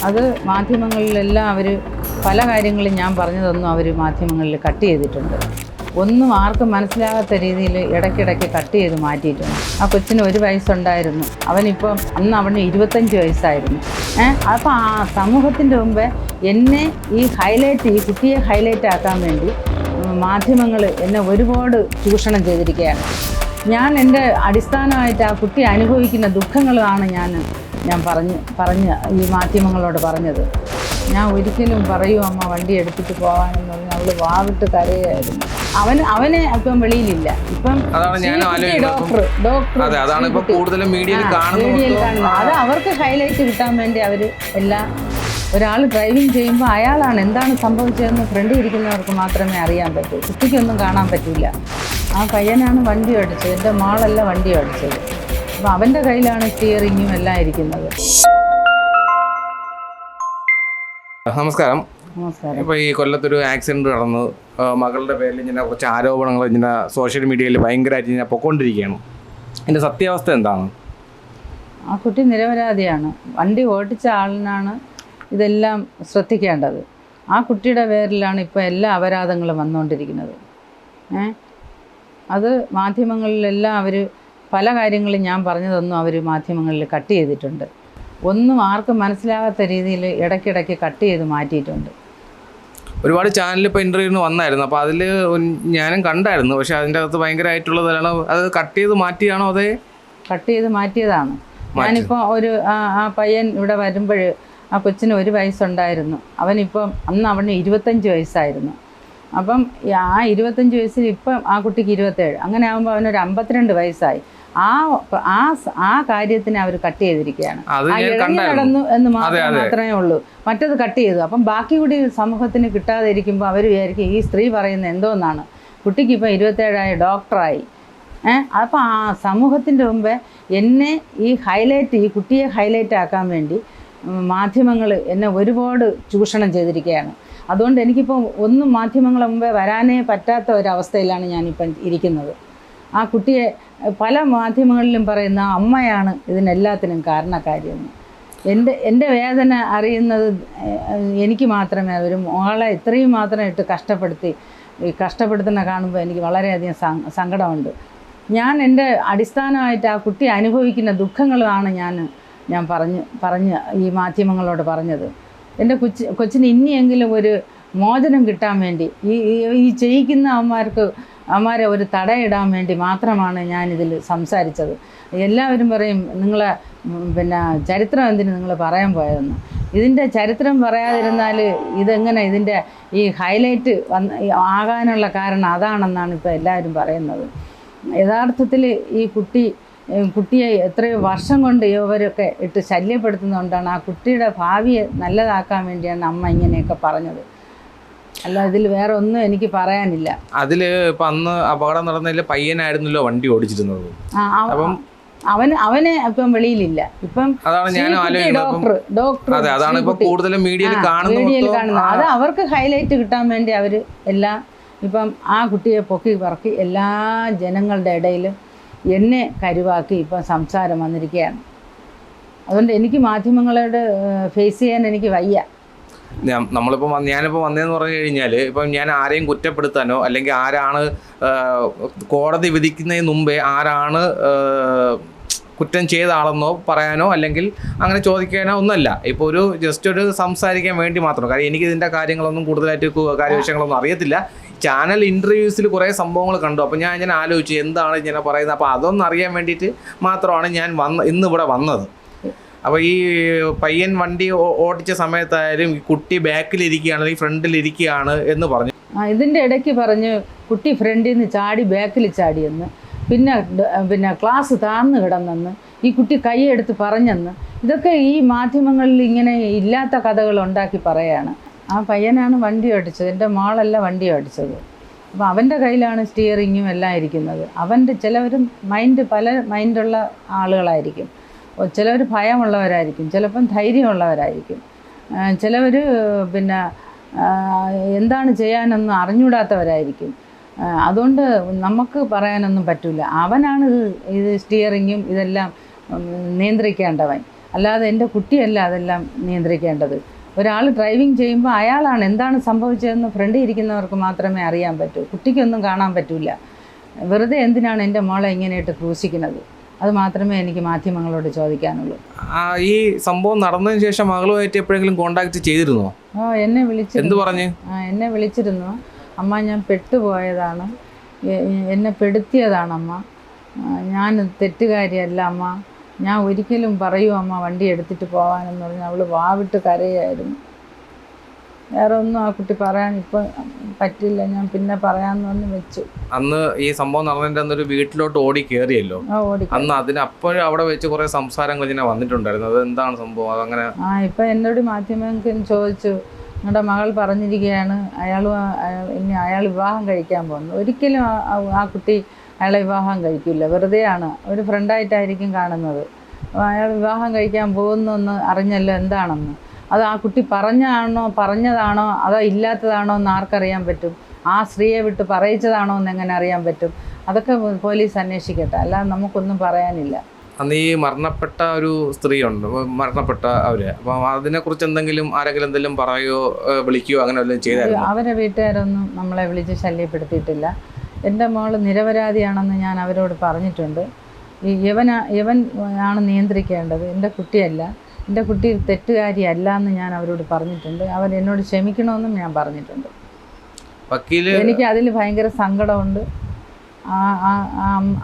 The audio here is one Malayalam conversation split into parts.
അത് മാധ്യമങ്ങളിലെല്ലാം അവർ പല കാര്യങ്ങളും ഞാൻ പറഞ്ഞതൊന്നും അവർ മാധ്യമങ്ങളിൽ കട്ട് ചെയ്തിട്ടുണ്ട്. ഒന്നും ആർക്കും മനസ്സിലാകാത്ത രീതിയിൽ ഇടയ്ക്കിടയ്ക്ക് കട്ട് ചെയ്ത് മാറ്റിയിട്ടുണ്ട്. ആ കൊച്ചിന് 1 വയസ്സുണ്ടായിരുന്നു, അവനിപ്പം അവന് 25 വയസ്സായിരുന്നു. അപ്പോൾ ആ സമൂഹത്തിൻ്റെ മുമ്പേ എന്നെ ഈ കുട്ടിയെ ഹൈലൈറ്റ് ആക്കാൻ വേണ്ടി മാധ്യമങ്ങൾ എന്നെ ഒരുപാട് ചൂഷണം ചെയ്തിരിക്കുകയാണ്. ഞാൻ എൻ്റെ അടിസ്ഥാനമായിട്ട് ആ കുട്ടി അനുഭവിക്കുന്ന ദുഃഖങ്ങളാണ് ഞാൻ പറഞ്ഞ് ഈ മാധ്യമങ്ങളോട് പറഞ്ഞത്. ഞാൻ ഒരിക്കലും പറയൂ അമ്മ വണ്ടി എടുത്തിട്ട് പോകാനെന്ന് പറഞ്ഞാൽ അവൾ വാവിട്ട് കരയായിരുന്നു. അവനെ ഇപ്പം വെളിയിലില്ല. ഇപ്പം ഡോക്ടർ മീഡിയയിൽ കാണുന്നത് അത് അവർക്ക് ഹൈലൈറ്റ് കിട്ടാൻ വേണ്ടി അവർ ഒരാൾ ഡ്രൈവിംഗ് ചെയ്യുമ്പോൾ അയാളാണ് എന്താണ് സംഭവിച്ചതെന്ന് ഫ്രണ്ടിൽ ഇരിക്കുന്നവർക്ക് മാത്രമേ അറിയാൻ പറ്റൂ. കുട്ടിക്കൊന്നും കാണാൻ പറ്റില്ല. ആ പയ്യനാണ് വണ്ടി ഓടിച്ചത്, എൻ്റെ മോളല്ല വണ്ടി ഓടിച്ചത്. അപ്പോൾ അവൻ്റെ കയ്യിലാണ് സ്റ്റിയറിങ്ങും എല്ലാം ഇരിക്കുന്നത്. നമസ്കാരം. ഇപ്പോൾ ഈ കൊല്ലത്തൊരു ആക്സിഡൻറ്റ് നടന്നു, മകളുടെ പേരിൽ ഇങ്ങനെ കുറച്ച് ആരോപണങ്ങൾ ഇങ്ങനെ സോഷ്യൽ മീഡിയയിൽ ഭയങ്കരമായിട്ട് ഇങ്ങനെ പൊയ്ക്കൊണ്ടിരിക്കുകയാണ്. ഇതിൻ്റെ സത്യാവസ്ഥ എന്താണ്? ആ കുട്ടി നിരപരാധിയാണ്. വണ്ടി ഓടിച്ച ആളിനാണ് ഇതെല്ലാം ശ്രദ്ധിക്കേണ്ടത്. ആ കുട്ടിയുടെ പേരിലാണ് ഇപ്പോൾ എല്ലാ അപരാധങ്ങളും വന്നുകൊണ്ടിരിക്കുന്നത്. അത് മാധ്യമങ്ങളിലെല്ലാം അവർ പല കാര്യങ്ങളും ഞാൻ പറഞ്ഞതൊന്നും അവർ മാധ്യമങ്ങളിൽ കട്ട് ചെയ്തിട്ടുണ്ട്. ഒന്നും ആർക്കും മനസ്സിലാകാത്ത രീതിയിൽ ഇടയ്ക്കിടയ്ക്ക് കട്ട് ചെയ്ത് മാറ്റിയിട്ടുണ്ട്. ഒരുപാട് ചാനലിൽ ഇപ്പോൾ ഇൻ്റർവ്യൂവിന് വന്നായിരുന്നു, അപ്പോൾ അതിൽ ഞാനും കണ്ടായിരുന്നു. പക്ഷേ അതിൻ്റെ അകത്ത് ഭയങ്കരമായിട്ടുള്ളതാണ്. അത് കട്ട് ചെയ്ത് മാറ്റിയാണോ? അതേ കട്ട് ചെയ്ത് മാറ്റിയതാണ്. ഞാനിപ്പോൾ ആ പയ്യൻ ഇവിടെ വരുമ്പോൾ ആ കൊച്ചിന് 1 വയസ്സുണ്ടായിരുന്നു, അവനിപ്പം അവന് 25 വയസ്സായിരുന്നു. അപ്പം ആ 25 വയസ്സിൽ ഇപ്പം ആ കുട്ടിക്ക് 27. അങ്ങനെ ആകുമ്പോൾ അവനൊരു 52 വയസ്സായി. ആ കാര്യത്തിന് അവർ കട്ട് ചെയ്തിരിക്കുകയാണ്. നടന്നു എന്ന് മാത്രമേ ഉള്ളൂ, മറ്റത് കട്ട് ചെയ്തു. അപ്പം ബാക്കി കൂടി സമൂഹത്തിന് കിട്ടാതെ ഇരിക്കുമ്പോൾ അവർ വിചാരിക്കും ഈ സ്ത്രീ പറയുന്ന എന്തോന്നാണ്. കുട്ടിക്ക് ഇപ്പം 27 ഡോക്ടറായി. അപ്പം ആ സമൂഹത്തിൻ്റെ മുമ്പേ എന്നെ ഈ കുട്ടിയെ ഹൈലൈറ്റ് ആക്കാൻ വേണ്ടി മാധ്യമങ്ങൾ എന്നെ ഒരുപാട് ചൂഷണം ചെയ്തിരിക്കുകയാണ്. അതുകൊണ്ട് എനിക്കിപ്പോൾ ഒന്നും മാധ്യമങ്ങളെ മുമ്പേ വരാനേ പറ്റാത്ത ഒരവസ്ഥയിലാണ് ഞാനിപ്പം ഇരിക്കുന്നത്. ആ കുട്ടിയെ പല മാധ്യമങ്ങളിലും പറയുന്ന അമ്മയാണ് ഇതിനെല്ലാത്തിനും കാരണക്കാരിയെന്ന്. എൻ്റെ വേദന അറിയുന്നത് എനിക്ക് മാത്രമേ. ഒരു മോളെ ഇത്രയും മാത്രം ഇട്ട് കഷ്ടപ്പെടുത്തുന്ന കാണുമ്പോൾ എനിക്ക് വളരെയധികം സങ്കടമുണ്ട്. ഞാൻ എൻ്റെ അടിസ്ഥാനമായിട്ട് ആ കുട്ടി അനുഭവിക്കുന്ന ദുഃഖങ്ങളാണ് ഞാൻ പറഞ്ഞ് ഈ മാധ്യമങ്ങളോട് പറഞ്ഞത്. എൻ്റെ കൊച്ചിന് ഇനിയെങ്കിലും ഒരു മോചനം കിട്ടാൻ വേണ്ടി ഈ ചെയ്യിക്കുന്ന അമ്മമാരെ ഒരു തടയിടാൻ വേണ്ടി മാത്രമാണ് ഞാനിതിൽ സംസാരിച്ചത്. എല്ലാവരും പറയും നിങ്ങളെ ചരിത്രം എന്തിന് നിങ്ങൾ പറയാൻ പോയതെന്ന്. ഇതിൻ്റെ ചരിത്രം പറയാതിരുന്നാൽ ഇതെങ്ങനെ ഇതിൻ്റെ ഈ ഹൈലൈറ്റ് ആകാനുള്ള കാരണം അതാണെന്നാണ് ഇപ്പോൾ എല്ലാവരും പറയുന്നത്. യഥാർത്ഥത്തിൽ ഈ കുട്ടിയെ എത്രയോ വർഷം കൊണ്ട് ഇവരൊക്കെ ഇട്ട് ശല്യപ്പെടുത്തുന്നതുകൊണ്ടാണ് ആ കുട്ടിയുടെ ഭാവിയെ നല്ലതാക്കാൻ വേണ്ടിയാണ് അമ്മ ഇങ്ങനെയൊക്കെ പറഞ്ഞത്. അല്ല, ഇതിൽ വേറെ ഒന്നും എനിക്ക് പറയാനില്ല. അതിൽ ഇപ്പം അന്ന് അപകടം നടന്നതിൽ പയ്യനായിരുന്നല്ലോ വണ്ടി ഓടിച്ചിരുന്നത്. അവനെ ഇപ്പം വെളിയിലില്ല. ഇപ്പം ഡോക്ടർ അതാണ് ഇപ്പൊ കൂടുതലും മീഡിയയിൽ കാണുന്നത്. അത് അവർക്ക് ഹൈലൈറ്റ് കിട്ടാൻ വേണ്ടി അവർ ഇപ്പം ആ കുട്ടിയെ പൊക്കി പറക്കി എല്ലാ ജനങ്ങളുടെ ഇടയിലും എന്നെ കരുവാക്കി ഇപ്പം സംസാരം വന്നിരിക്കുകയാണ്. അതുകൊണ്ട് എനിക്ക് മാധ്യമങ്ങളോട് ഫേസ് ചെയ്യാൻ എനിക്ക് വയ്യ. ഞാനിപ്പോൾ വന്നതെന്ന് പറഞ്ഞു കഴിഞ്ഞാൽ ഇപ്പം ഞാൻ ആരെയും കുറ്റപ്പെടുത്താനോ അല്ലെങ്കിൽ ആരാണ് കോടതി വിധിക്കുന്നതിന് മുമ്പേ ആരാണ് കുറ്റം ചെയ്ത ആളെന്നോ പറയാനോ അല്ലെങ്കിൽ അങ്ങനെ ചോദിക്കാനോ ഒന്നുമല്ല. ഇപ്പോൾ ജസ്റ്റ് ഒരു സംസാരിക്കാൻ വേണ്ടി മാത്രം. കാര്യം എനിക്ക് ഇതിൻ്റെ കാര്യങ്ങളൊന്നും കൂടുതലായിട്ട് കാര്യവിഷയങ്ങളൊന്നും അറിയത്തില്ല. ചാനൽ ഇൻ്റർവ്യൂസിൽ കുറേ സംഭവങ്ങൾ കണ്ടു. അപ്പോൾ ഞാൻ ആലോചിച്ചു എന്താണ് ഇങ്ങനെ പറയുന്നത്. അപ്പോൾ അതൊന്നും അറിയാൻ വേണ്ടിയിട്ട് മാത്രമാണ് ഞാൻ ഇന്നിവിടെ വന്നത്. അപ്പോൾ ഈ പയ്യൻ വണ്ടി ഓടിച്ച സമയത്തായാലും കുട്ടി ബാക്കിലിരിക്കുകയാണ് അല്ലെങ്കിൽ ഫ്രണ്ടിലിരിക്കുകയാണ് എന്ന് പറഞ്ഞു. ഇതിൻ്റെ ഇടയ്ക്ക് പറഞ്ഞ് കുട്ടി ഫ്രണ്ടിൽ നിന്ന് ചാടി ബാക്കിൽ ചാടിയെന്ന്, പിന്നെ ക്ലാസ് താഴ്ന്നു കിടന്നെന്ന്, ഈ കുട്ടി കൈയെടുത്ത് പറഞ്ഞെന്ന്, ഇതൊക്കെ ഈ മാധ്യമങ്ങളിൽ ഇങ്ങനെ ഇല്ലാത്ത കഥകൾ ഉണ്ടാക്കി പറയുകയാണ്. ആ പയ്യനാണ് വണ്ടി ഓടിച്ചത്, എൻ്റെ മോളല്ല വണ്ടി ഓടിച്ചത്. അപ്പോൾ അവൻ്റെ കയ്യിലാണ് സ്റ്റിയറിങ്ങും എല്ലാം ഇരിക്കുന്നത്. ചിലവരും പല മൈൻഡുള്ള ആളുകളായിരിക്കും. ചിലവർ ഭയമുള്ളവരായിരിക്കും, ചിലപ്പം ധൈര്യമുള്ളവരായിരിക്കും, ചിലവർ എന്താണ് ചെയ്യാനൊന്നും അറിഞ്ഞൂടാത്തവരായിരിക്കും. അതുകൊണ്ട് നമുക്ക് പറയാനൊന്നും പറ്റില്ല. അവനാണ് ഇത് സ്റ്റിയറിങ്ങും ഇതെല്ലാം നിയന്ത്രിക്കേണ്ടവൻ. അല്ലാതെ എൻ്റെ കുട്ടിയല്ല അതെല്ലാം നിയന്ത്രിക്കേണ്ടത്. ഒരാൾ ഡ്രൈവിംഗ് ചെയ്യുമ്പോൾ അയാളാണ് എന്താണ് സംഭവിച്ചതെന്ന് ഫ്രണ്ടിൽ ഇരിക്കുന്നവർക്ക് മാത്രമേ അറിയാൻ പറ്റൂ, കുട്ടിക്കൊന്നും കാണാൻ പറ്റില്ല. വെറുതെ എന്തിനാണ് എൻ്റെ മോളെ ഇങ്ങനെയിട്ട് ക്രൂശിക്കുന്നത്? അത് മാത്രമേ എനിക്ക് മാധ്യമങ്ങളോട് ചോദിക്കാനുള്ളൂ. ഈ സംഭവം നടന്നതിന് ശേഷം മകളുമായിട്ട് എപ്പോഴെങ്കിലും കോണ്ടാക്ട് ചെയ്തിരുന്നോ? എന്നെ വിളിച്ചിരുന്നു. എന്ത് പറഞ്ഞു? എന്നെ വിളിച്ചിരുന്നു. അമ്മ, ഞാൻ പെട്ടുപോയതാണ്, എന്നെ പെടുത്തിയതാണ് അമ്മ, ഞാൻ തെറ്റുകാരിയല്ല അമ്മ, ഞാൻ ഒരിക്കലും പറയൂ അമ്മ വണ്ടി എടുത്തിട്ട് പോകാനെന്ന് പറഞ്ഞ് അവൾ വാവിട്ട് കരയായിരുന്നു. വേറെ ഒന്നും ആ കുട്ടി പറയാൻ ഇപ്പം പറ്റില്ല, ഞാൻ പിന്നെ പറയാമെന്ന് പറഞ്ഞ് വെച്ചു. അന്ന് ഈ സംഭവം നടന്നതിൻ്റെ അന്നൊരു വീട്ടിലോട്ട് ഓടി കയറിയല്ലോ, അന്ന് അതിനപ്പോഴും അവിടെ വെച്ച് കുറേ സംസാരങ്ങൾ ഇങ്ങനെ വന്നിട്ടുണ്ടായിരുന്നു. അത് എന്താണ് സംഭവം? അതങ്ങനെ ഇപ്പം എന്നോട് മാധ്യമങ്ങൾക്ക് ചോദിച്ചു, നിങ്ങളുടെ മകൾ പറഞ്ഞിരിക്കുകയാണ് അയാൾ വിവാഹം കഴിക്കാൻ പോകുന്നു. ഒരിക്കലും ആ കുട്ടി അയാളെ വിവാഹം കഴിക്കില്ല, വെറുതെയാണ്, ഒരു ഫ്രണ്ടായിട്ടായിരിക്കും കാണുന്നത്. അയാൾ വിവാഹം കഴിക്കാൻ പോകുന്നെന്ന് അറിഞ്ഞല്ലോ എന്താണെന്ന്. അത് ആ കുട്ടി പറഞ്ഞതാണോ അതോ ഇല്ലാത്തതാണോ എന്ന് ആർക്കറിയാൻ പറ്റും? ആ സ്ത്രീയെ വിട്ട് പറയിച്ചതാണോ എന്ന് എങ്ങനെ അറിയാൻ പറ്റും? അതൊക്കെ പോലീസ് അന്വേഷിക്കട്ടെ, അല്ലാതെ നമുക്കൊന്നും പറയാനില്ല. അന്ന് ഈ മരണപ്പെട്ട ഒരു സ്ത്രീ ഉണ്ട്, മരണപ്പെട്ട അവര്, അപ്പം അതിനെക്കുറിച്ച് ആരെങ്കിലും എന്തെങ്കിലും പറയുകയോ വിളിക്കുകയോ അങ്ങനെ വല്ലതും ചെയ്തായിരുന്നു? അവരെ വീട്ടുകാരൊന്നും നമ്മളെ വിളിച്ച് ശല്യപ്പെടുത്തിയിട്ടില്ല. എൻ്റെ മോൾ നിരപരാധിയാണെന്ന് ഞാൻ അവരോട് പറഞ്ഞിട്ടുണ്ട്. യവൻ ആണ് നിയന്ത്രിക്കേണ്ടത്, എൻ്റെ കുട്ടിയല്ല, എൻ്റെ കുട്ടി തെറ്റുകാരിയല്ല എന്ന് ഞാൻ അവരോട് പറഞ്ഞിട്ടുണ്ട്. അവരെന്നോട് ക്ഷമിക്കണമെന്നും ഞാൻ പറഞ്ഞിട്ടുണ്ട്. എനിക്ക് അതിൽ ഭയങ്കര സങ്കടമുണ്ട്. ആ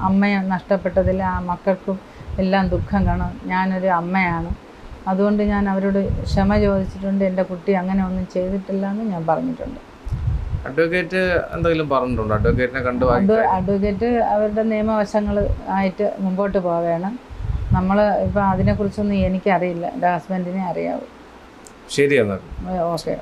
അമ്മയെ നഷ്ടപ്പെട്ടതിൽ ആ മക്കൾക്കും എല്ലാം ദുഃഖം കാണും. ഞാനൊരു അമ്മയാണ്, അതുകൊണ്ട് ഞാൻ അവരോട് ക്ഷമ ചോദിച്ചിട്ടുണ്ട്. എൻ്റെ കുട്ടി അങ്ങനെ ഒന്നും ചെയ്തിട്ടില്ല എന്ന് ഞാൻ പറഞ്ഞിട്ടുണ്ട്. അഡ്വക്കേറ്റ് എന്തെങ്കിലും പറഞ്ഞിട്ടുണ്ടോ? അഡ്വക്കേറ്റിനെ കണ്ടു? അഡ്വക്കേറ്റ് അവരുടെ നിയമവശങ്ങൾ ആയിട്ട് മുമ്പോട്ട് പോവുകയാണ്. നമ്മൾ ഇപ്പം അതിനെക്കുറിച്ചൊന്നും എനിക്കറിയില്ല, എൻ്റെ ഹസ്ബൻഡിനെ അറിയാവൂ. ശരി, എന്നാൽ ഓക്കെ.